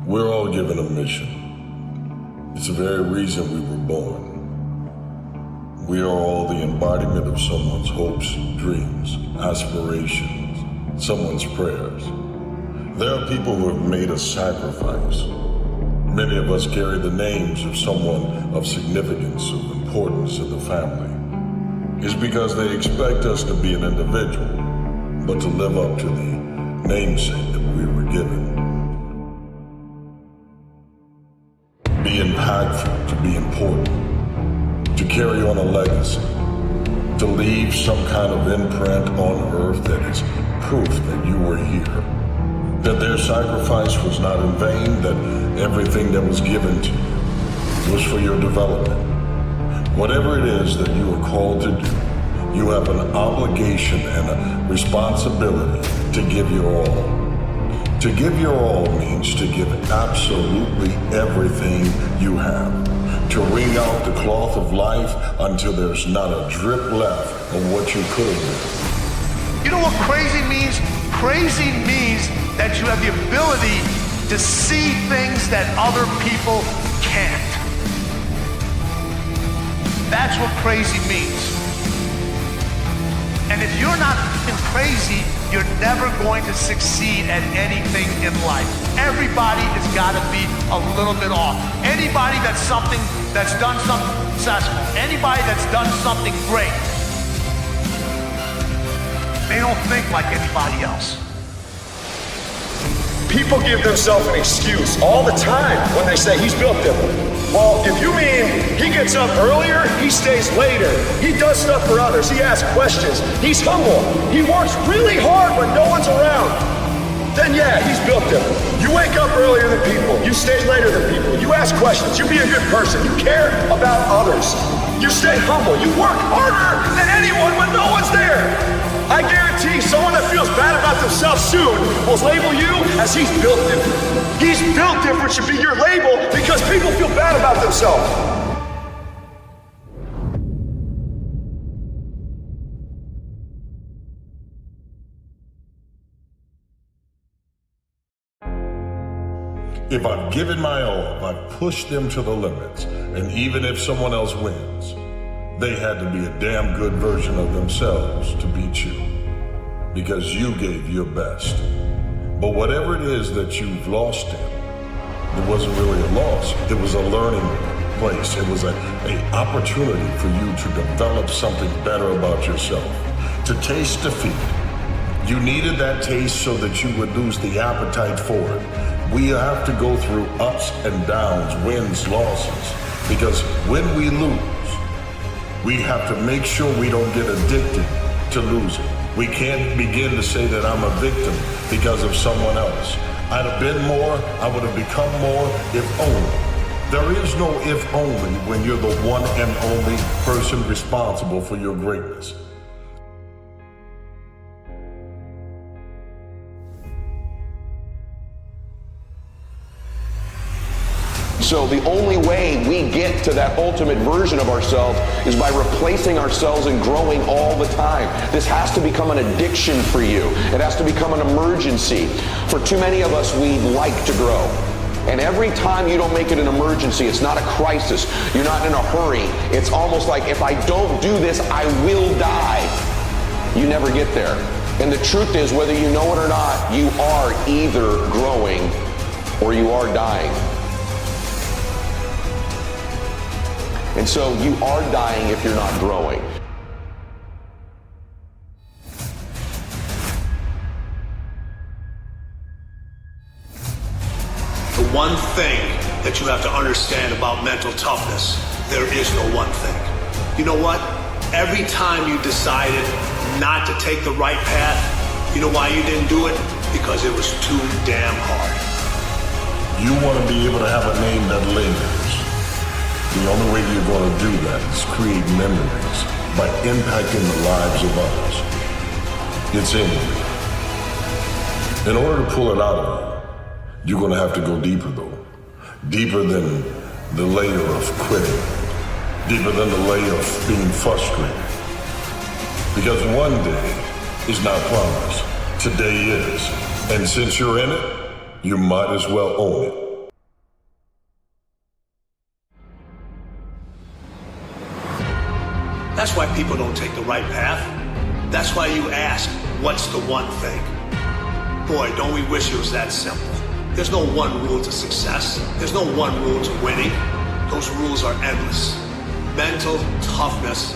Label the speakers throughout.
Speaker 1: We're all given a mission. It's the very reason we were born. We are all the embodiment of someone's hopes, dreams, aspirations, someone's prayers. There are people who have made a sacrifice. Many of us carry the names of someone of significance, of importance in the family. It's because they expect us to be an individual, but to live up to the namesake that we were given. Be impactful, to be important, to carry on a legacy, to leave some kind of imprint on earth that is proof that you were here, that their sacrifice was not in vain, that everything that was given to you was for your development. Whatever it is that you are called to do, you have an obligation and a responsibility to give your all. To give your all means to give absolutely everything you have. To wring out the cloth of life until there's not a drip left of what you could have been.
Speaker 2: You know what crazy means? Crazy means that you have the ability to see things that other people can't. That's what crazy means. And if you're not crazy, you're never going to succeed at anything in life. Everybody has got to be a little bit off. Anybody that's done something successful, anybody that's done something great, they don't think like anybody else.
Speaker 3: People give themselves an excuse all the time when they say he's built different. Well, if you mean he gets up earlier, he stays later, he does stuff for others, he asks questions, he's humble, he works really hard when no one's around, then yeah, he's built different. You wake up earlier than people, you stay later than people, you ask questions, you be a good person, you care about others, you stay humble, you work harder than anyone when no one's there. I guarantee someone that feels bad about themselves soon will label you as he's built different. He's built different should be your label because people feel bad about themselves.
Speaker 1: If I've given my all, if I've pushed them to the limits, and even if someone else wins, they had to be a damn good version of themselves to beat you, because you gave your best. But whatever it is that you've lost in, it wasn't really a loss. It was a learning place. It was an opportunity for you to develop something better about yourself, to taste defeat. You needed that taste so that you would lose the appetite for it. We have to go through ups and downs, wins, losses, because when we lose, we have to make sure we don't get addicted to losing. We can't begin to say that I'm a victim because of someone else. I'd have been more, I would have become more if only. There is no if only when you're the one and only person responsible for your greatness.
Speaker 4: So the only way we get to that ultimate version of ourselves is by replacing ourselves and growing all the time. This has to become an addiction for you. It has to become an emergency. For too many of us, we like to grow. And every time you don't make it an emergency, it's not a crisis. You're not in a hurry. It's almost like if I don't do this, I will die. You never get there. And the truth is, whether you know it or not, you are either growing or you are dying. And so you are dying if you're not growing.
Speaker 2: The one thing that you have to understand about mental toughness, there is no one thing. You know what? Every time you decided not to take the right path, you know why you didn't do it? Because it was too damn hard.
Speaker 1: You want to be able to have a name that lingers. The only way you're going to do that is create memories by impacting the lives of others. It's in you. In order to pull it out of you, you're going to have to go deeper though. Deeper than the layer of quitting. Deeper than the layer of being frustrated. Because one day is not promised. Today is. And since you're in it, you might as well own it.
Speaker 2: That's why people don't take the right path. That's why you ask, what's the one thing? Boy, don't we wish it was that simple. There's no one rule to success. There's no one rule to winning. Those rules are endless. Mental toughness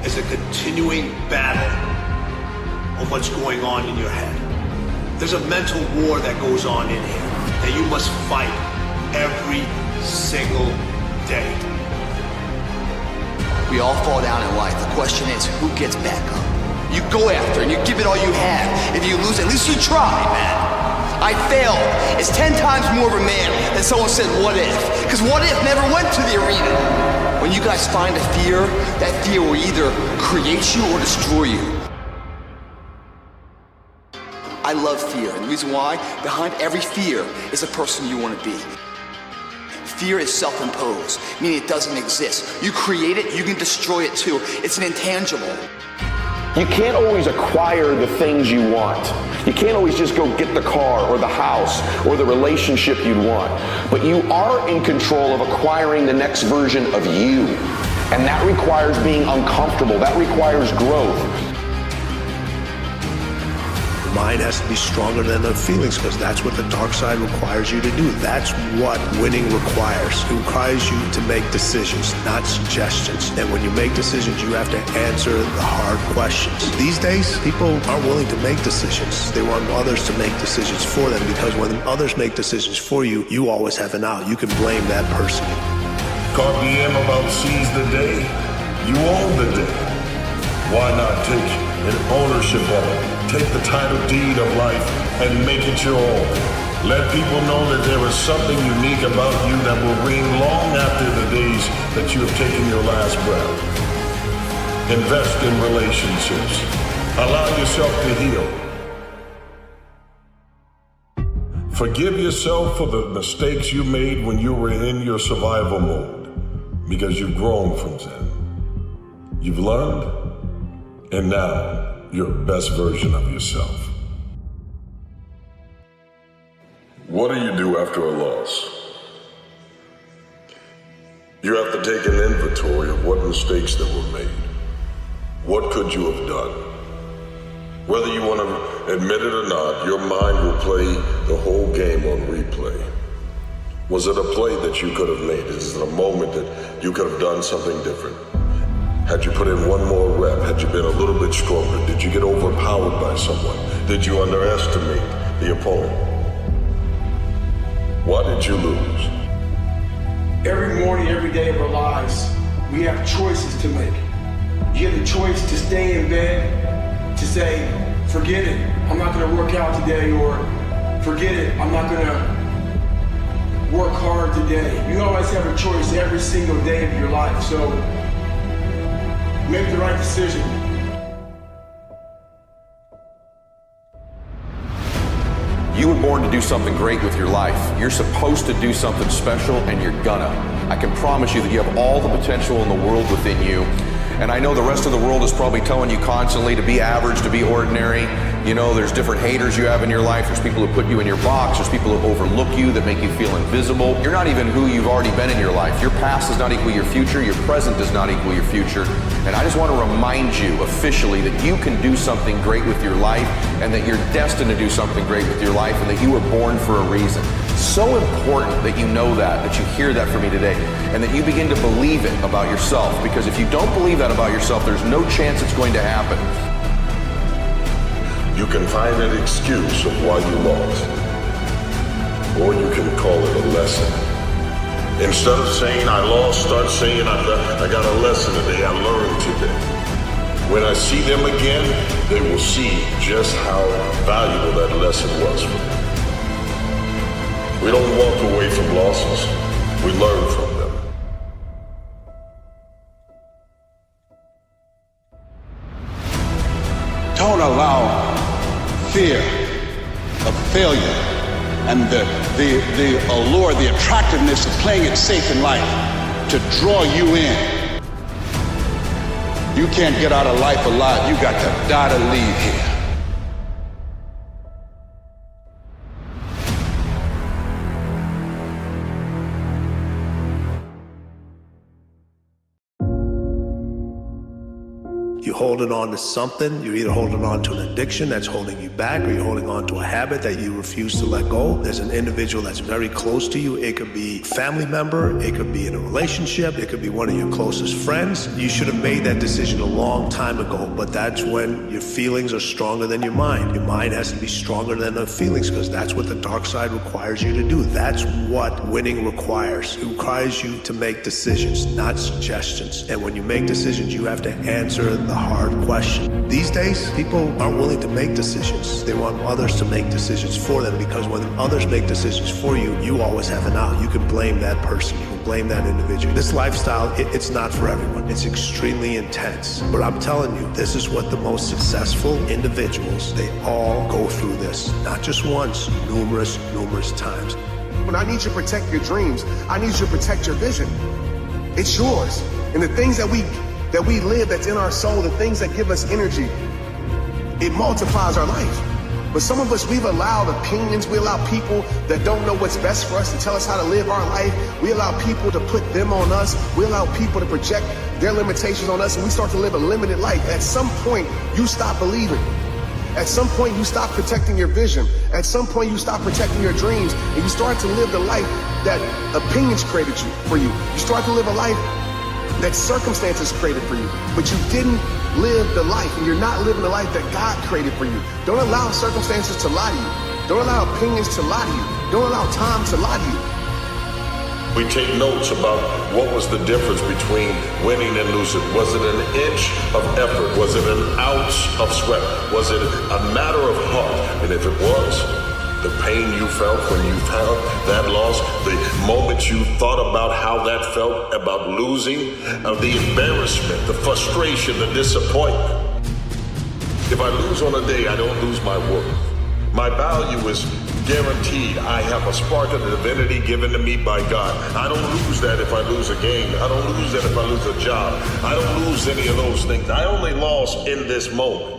Speaker 2: is a continuing battle of what's going on in your head. There's a mental war that goes on in here that you must fight every single day.
Speaker 5: We all fall down in life. The question is, who gets back up? You go after and you give it all you have. If you lose, at least you try, man. I failed. It's 10 times more of a man than someone said, what if? Because what if never went to the arena. When you guys find a fear, that fear will either create you or destroy you. I love fear, and the reason why, behind every fear is a person you want to be. Fear is self-imposed, meaning it doesn't exist. You create it, you can destroy it too. It's an intangible.
Speaker 4: You can't always acquire the things you want. You can't always just go get the car or the house or the relationship you'd want. But you are in control of acquiring the next version of you. And that requires being uncomfortable. That requires growth.
Speaker 2: The mind has to be stronger than the feelings, because that's what the dark side requires you to do. That's what winning requires. It requires you to make decisions, not suggestions. And when you make decisions, you have to answer the hard questions. These days, people aren't willing to make decisions. They want others to make decisions for them, because when others make decisions for you, you always have an out. You can blame that person.
Speaker 1: Caught DM about seize the day? You own the day. Why not take an ownership of it? Take the title deed of life and make it your own. Let people know that there is something unique about you that will ring long after the days that you have taken your last breath. Invest in relationships. Allow yourself to heal. Forgive yourself for the mistakes you made when you were in your survival mode, because you've grown from them. You've learned, and now you're the best version of yourself. What do you do after a loss? You have to take an inventory of what mistakes that were made. What could you have done? Whether you want to admit it or not, your mind will play the whole game on replay. Was it a play that you could have made? Is it a moment that you could have done something different? Had you put in one more rep? Had you been a little bit stronger? Did you get overpowered by someone? Did you underestimate the opponent? Why did you lose?
Speaker 6: Every morning, every day of our lives, we have choices to make. You have the choice to stay in bed, to say, forget it, I'm not gonna work out today, or forget it, I'm not gonna work hard today. You always have a choice every single day of your life, so make the right decision.
Speaker 4: You were born to do something great with your life. You're supposed to do something special, and you're gonna. I can promise you that you have all the potential in the world within you. And I know the rest of the world is probably telling you constantly to be average, to be ordinary. You know, there's different haters you have in your life. There's people who put you in your box. There's people who overlook you, that make you feel invisible. You're not even who you've already been in your life. Your past does not equal your future. Your present does not equal your future. And I just want to remind you officially that you can do something great with your life, and that you're destined to do something great with your life, and that you were born for a reason. So important that you know that you hear that from me today, and that you begin to believe it about yourself. Because if you don't believe that about yourself, there's no chance it's going to happen.
Speaker 1: You can find an excuse of why you lost, or you can call it a lesson. Instead of saying I lost, start saying I got a lesson today, I learned today. When I see them again, they will see just how valuable that lesson was for them. We don't walk away from losses, we learn from them.
Speaker 7: Don't allow fear of failure and the allure, the attractiveness of playing it safe in life to draw you in. You can't get out of life alive. You got to die to leave here.
Speaker 2: You're holding on to something. You're either holding on to an addiction that's holding you back, or you're holding on to a habit that you refuse to let go. There's an individual that's very close to you. It could be a family member. It could be in a relationship. It could be one of your closest friends. You should have made that decision a long time ago, but that's when your feelings are stronger than your mind. Your mind has to be stronger than the feelings, because that's what the dark side requires you to do. That's what winning requires. It requires you to make decisions, not suggestions. And when you make decisions, you have to answer the hard question. These days, people aren't willing to make decisions. They want others to make decisions for them, because when others make decisions for you, you always have an out. You can blame that person. You can blame that individual. This lifestyle, it's not for everyone. It's extremely intense. But I'm telling you, this is what the most successful individuals, they all go through this. Not just once, numerous times.
Speaker 3: When I need you to protect your dreams, I need you to protect your vision. It's yours. And the things that we live, that's in our soul, the things that give us energy, it multiplies our life. But some of us, we've allowed opinions, we allow people that don't know what's best for us to tell us how to live our life. We allow people to put them on us. We allow people to project their limitations on us, and we start to live a limited life. At some point, you stop believing. At some point, you stop protecting your vision. At some point, you stop protecting your dreams, and you start to live the life that opinions created for you. You start to live a life that circumstances created for you, but you didn't live the life, and you're not living the life that God created for you. Don't allow circumstances to lie to you. Don't allow opinions to lie to you. Don't allow time to lie to you.
Speaker 1: We take notes about what was the difference between winning and losing. Was it an inch of effort? Was it an ounce of sweat? Was it a matter of heart? And if it was, the pain you felt when you found that loss, the moment you thought about how that felt about losing, the embarrassment, the frustration, the disappointment. If I lose on a day, I don't lose my worth. My value is guaranteed. I have a spark of divinity given to me by God. I don't lose that if I lose a game. I don't lose that if I lose a job. I don't lose any of those things. I only lost in this moment.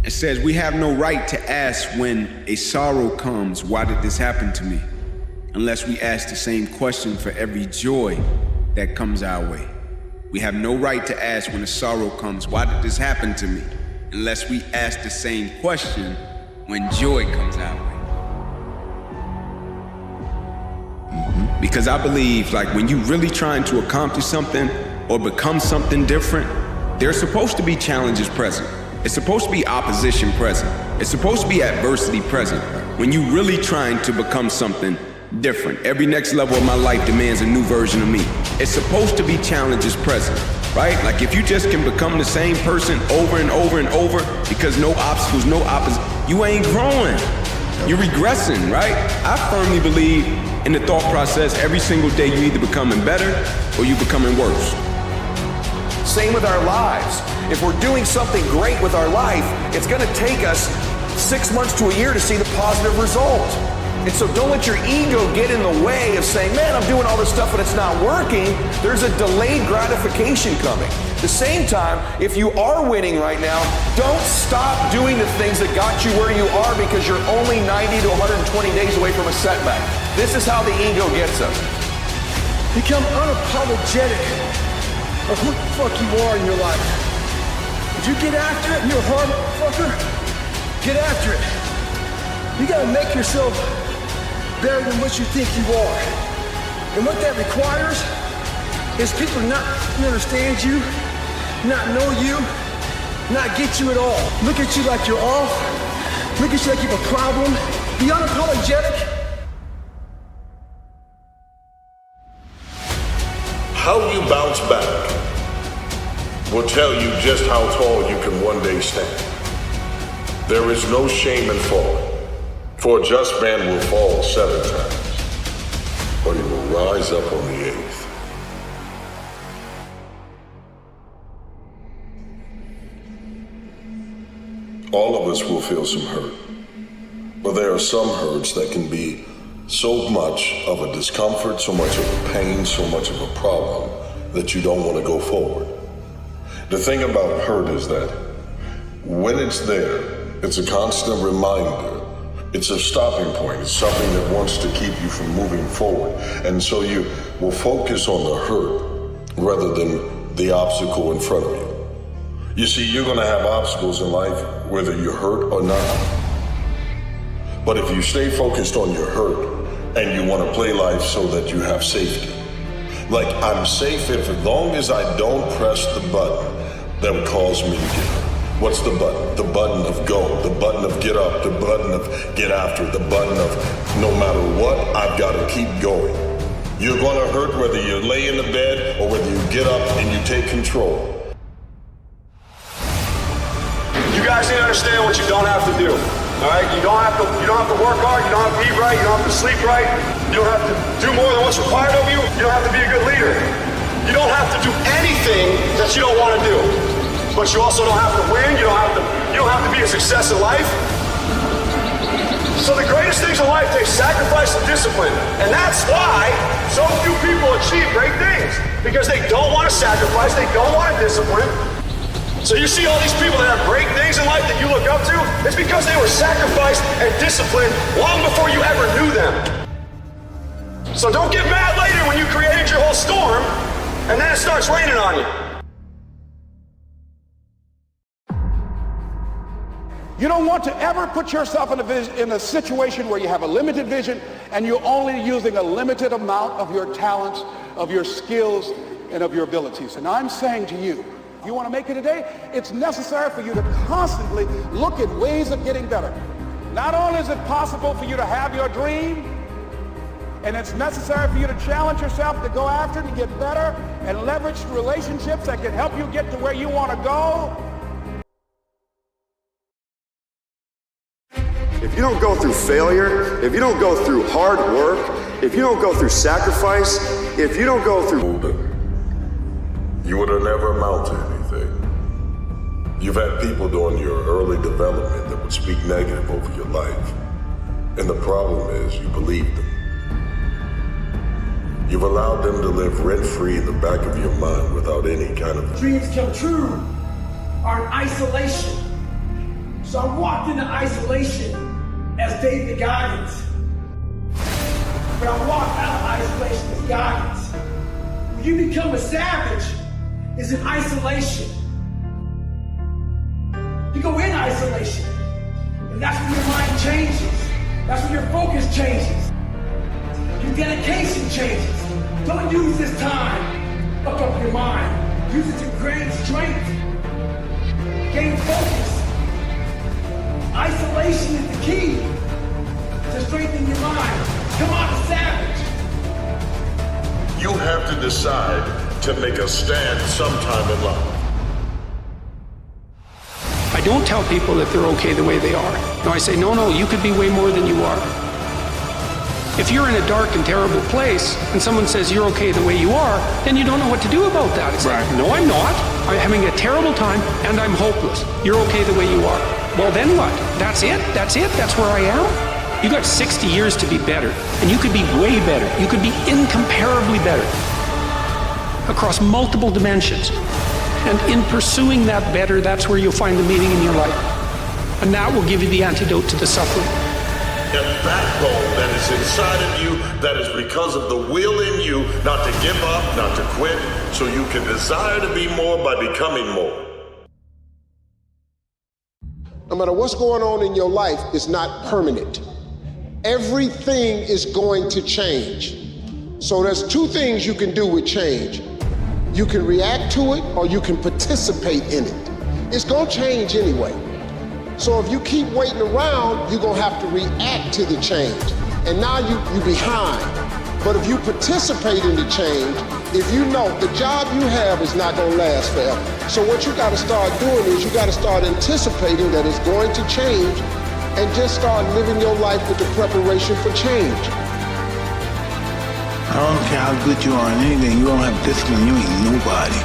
Speaker 8: It says we have no right to ask when a sorrow comes, why did this happen to me? Unless we ask the same question for every joy that comes our way. We have no right to ask when a sorrow comes, why did this happen to me? Unless we ask the same question when joy comes our way. Because I believe, like, when you're really trying to accomplish something or become something different, there's supposed to be challenges present. It's supposed to be opposition present. It's supposed to be adversity present when you're really trying to become something different. Every next level of my life demands a new version of me. It's supposed to be challenges present, right? Like, if you just can become the same person over and over and over because no obstacles, no opposition, you ain't growing. You're regressing, right? I firmly believe in the thought process, every single day you either becoming better or you becoming worse.
Speaker 4: Same with our lives. If we're doing something great with our life, it's going to take us 6 months to a year to see the positive result. And so don't let your ego get in the way of saying, man, I'm doing all this stuff but it's not working. There's a delayed gratification coming. At the same time, if you are winning right now, don't stop doing the things that got you where you are because you're only 90 to 120 days away from a setback. This is how the ego gets us.
Speaker 6: Become unapologetic of who the fuck you are in your life. If you get after it and you're a hard fucker, get after it. You gotta make yourself better than what you think you are. And what that requires is people not understand you, not know you, not get you at all. Look at you like you're off. Look at you like you have a problem. Be unapologetic.
Speaker 1: How you bounce back will tell you just how tall you can one day stand. There is no shame in falling, for a just man will fall 7 times, but he will rise up on the 8th. All of us will feel some hurt, but there are some hurts that can be so much of a discomfort, so much of a pain, so much of a problem that you don't want to go forward. The thing about hurt is that when it's there, it's a constant reminder It's a stopping point. It's something that wants to keep you from moving forward. And so you will focus on the hurt rather than the obstacle in front of you. You see, you're going to have obstacles in life whether you're hurt or not. But if you stay focused on your hurt and you want to play life so that you have safety, like I'm safe as long as I don't press the button that would cause me to get hurt. What's the button? The button of go, the button of get up, the button of get after, the button of no matter what, I've got to keep going. You're going to hurt whether you lay in the bed or whether you get up and you take control.
Speaker 3: You guys need to understand what you don't have to do. All right? You don't have to work hard, you don't have to eat right, you don't have to sleep right, you don't have to do more than what's required of you, you don't have to be a good leader. You don't have to do anything that you don't want to do. But you also don't have to win, you don't have to be a success in life. So the greatest things in life take sacrifice and discipline. And that's why so few people achieve great things. Because they don't want to sacrifice, they don't want to discipline. So you see all these people that have great things in life that you look up to, it's because they were sacrificed and disciplined long before you ever knew them. So don't get mad later when you created your whole storm and then it starts raining on you.
Speaker 9: You don't want to ever put yourself in a situation where you have a limited vision and you're only using a limited amount of your talents, of your skills, and of your abilities. And I'm saying to you, if you want to make it today, it's necessary for you to constantly look at ways of getting better. Not only is it possible for you to have your dream, and it's necessary for you to challenge yourself to go after it and get better and leverage relationships that can help you get to where you want to go.
Speaker 3: If you don't go through failure, if you don't go through hard work, if you don't go through sacrifice, if you don't go through...
Speaker 1: You would have never amount to anything. You've had people during your early development that would speak negative over your life. And the problem is you believed them. You've allowed them to live rent-free in the back of your mind without any kind of...
Speaker 6: Dreams come true are in isolation. So I walked into isolation as Tate the Goggins. But I walked out of isolation as Goggins. When you become a savage, is in isolation. You go in isolation, and that's when your mind changes. That's when your focus changes. Your dedication changes. Don't use this time, fuck up your mind. Use it to gain strength, gain focus. Isolation is the key to strengthen your mind. Come on, savage.
Speaker 1: You have to decide to make a stand sometime in life.
Speaker 10: I don't tell people that they're okay the way they are. No, I say, no, you could be way more than you are. If you're in a dark and terrible place and someone says you're okay the way you are, then you don't know what to do about that. It's like, no, I'm not. I'm having a terrible time and I'm hopeless. You're okay the way you are. Well, then what? That's it? That's where I am? You got 60 years to be better, and you could be way better. You could be incomparably better across multiple dimensions. And in pursuing that better, that's where you'll find the meaning in your life. And that will give you the antidote to the suffering.
Speaker 1: A backbone that is inside of you, that is because of the will in you not to give up, not to quit, so you can desire to be more by becoming more.
Speaker 11: No matter what's going on in your life, it's not permanent. Everything is going to change. So there's two things you can do with change. You can react to it or you can participate in it. It's gonna change anyway. So if you keep waiting around, you're gonna have to react to the change. And now you're behind. But if you participate in the change, if you know the job you have is not gonna last forever. So what you gotta start doing is you gotta start anticipating that it's going to change and just start living your life with the preparation for change.
Speaker 12: I don't care how good you are in anything, you don't have discipline, you ain't nobody.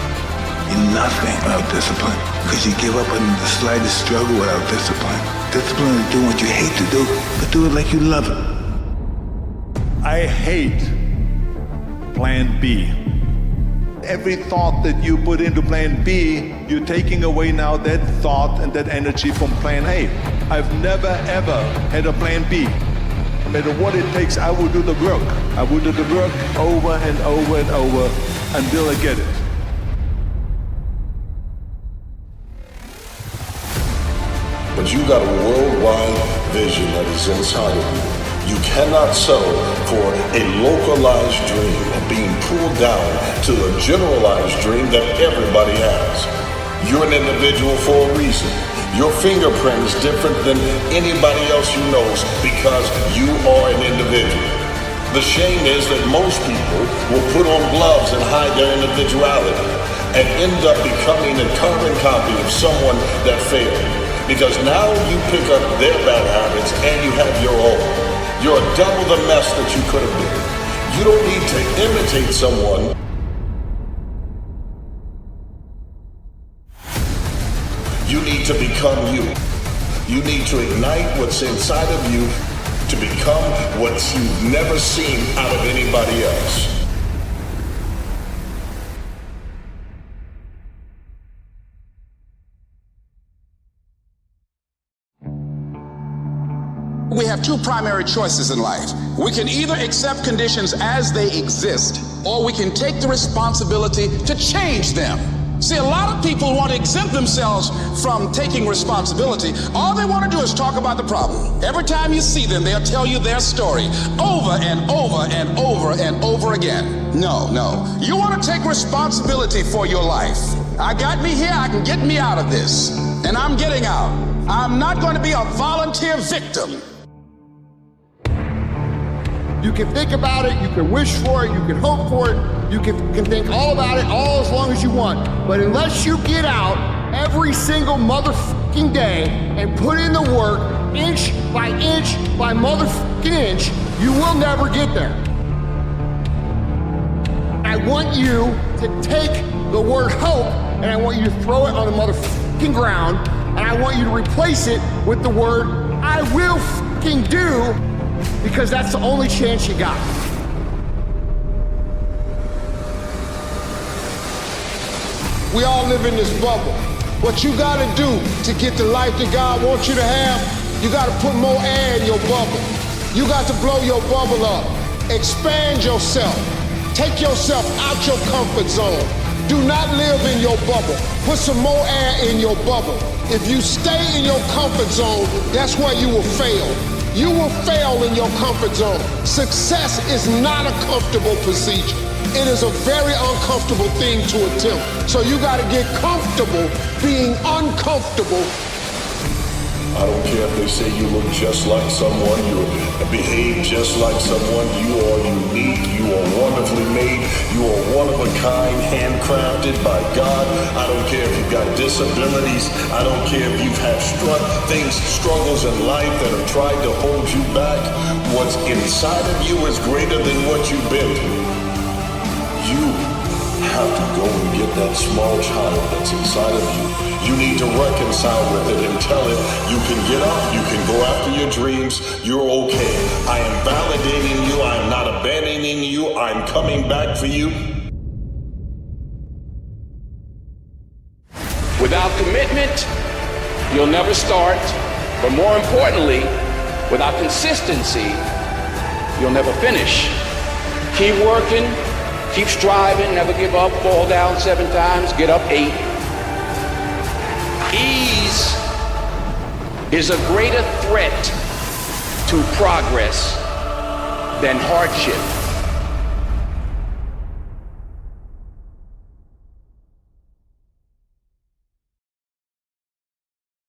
Speaker 12: You're nothing without discipline. Because you give up on the slightest struggle without discipline. Discipline is doing what you hate to do, but do it like you love it.
Speaker 13: I hate plan B. Every thought that you put into plan B, you're taking away now that thought and that energy from plan A. I've never ever had a plan B. No matter what it takes, I will do the work. I will do the work over and over and over until I get it.
Speaker 1: But you got a worldwide vision that is inside of you. You cannot settle for a localized dream of being pulled down to a generalized dream that everybody has. You're an individual for a reason. Your fingerprint is different than anybody else you know because you are an individual. The shame is that most people will put on gloves and hide their individuality and end up becoming a carbon copy of someone that failed. Because now you pick up their bad habits and you have your own. You're double the mess that you could have been. You don't need to imitate someone. You need to become you. You need to ignite what's inside of you to become what you've never seen out of anybody else.
Speaker 14: We have two primary choices in life. We can either accept conditions as they exist, or we can take the responsibility to change them. See, a lot of people want to exempt themselves from taking responsibility. All they want to do is talk about the problem. Every time you see them, they'll tell you their story over and over and over and over again. No. You want to take responsibility for your life. I got me here, I can get me out of this. And I'm getting out. I'm not going to be a volunteer victim.
Speaker 15: You can think about it, you can wish for it, you can hope for it, you can think all about it all as long as you want. But unless you get out every single motherfucking day and put in the work, inch by motherfucking inch, you will never get there. I want you to take the word hope and I want you to throw it on the motherfucking ground and I want you to replace it with the word I will fucking do, because that's the only chance you got.
Speaker 11: We all live in this bubble. What you gotta do to get the life that God wants you to have, you gotta put more air in your bubble. You got to blow your bubble up. Expand yourself. Take yourself out your comfort zone. Do not live in your bubble. Put some more air in your bubble. If you stay in your comfort zone, that's where you will fail. You will fail in your comfort zone. Success is not a comfortable procedure. It is a very uncomfortable thing to attempt. So you gotta get comfortable being uncomfortable.
Speaker 1: I don't care if they say you look just like someone, you behave just like someone. You are unique, you are wonderfully made, you are one of a kind, handcrafted by God. I don't care if you've got disabilities, I don't care if you've had struggles in life that have tried to hold you back. What's inside of you is greater than what you've been through. You have to go and get that small child that's inside of you. You need to reconcile with it and tell it you can get up, you can go after your dreams, you're okay. I am validating you, I am not abandoning you, I'm coming back for you.
Speaker 16: Without commitment, you'll never start. But more importantly, without consistency, you'll never finish. Keep working, keep striving, never give up, fall down 7 times, get up 8. Ease is a greater threat to progress than hardship.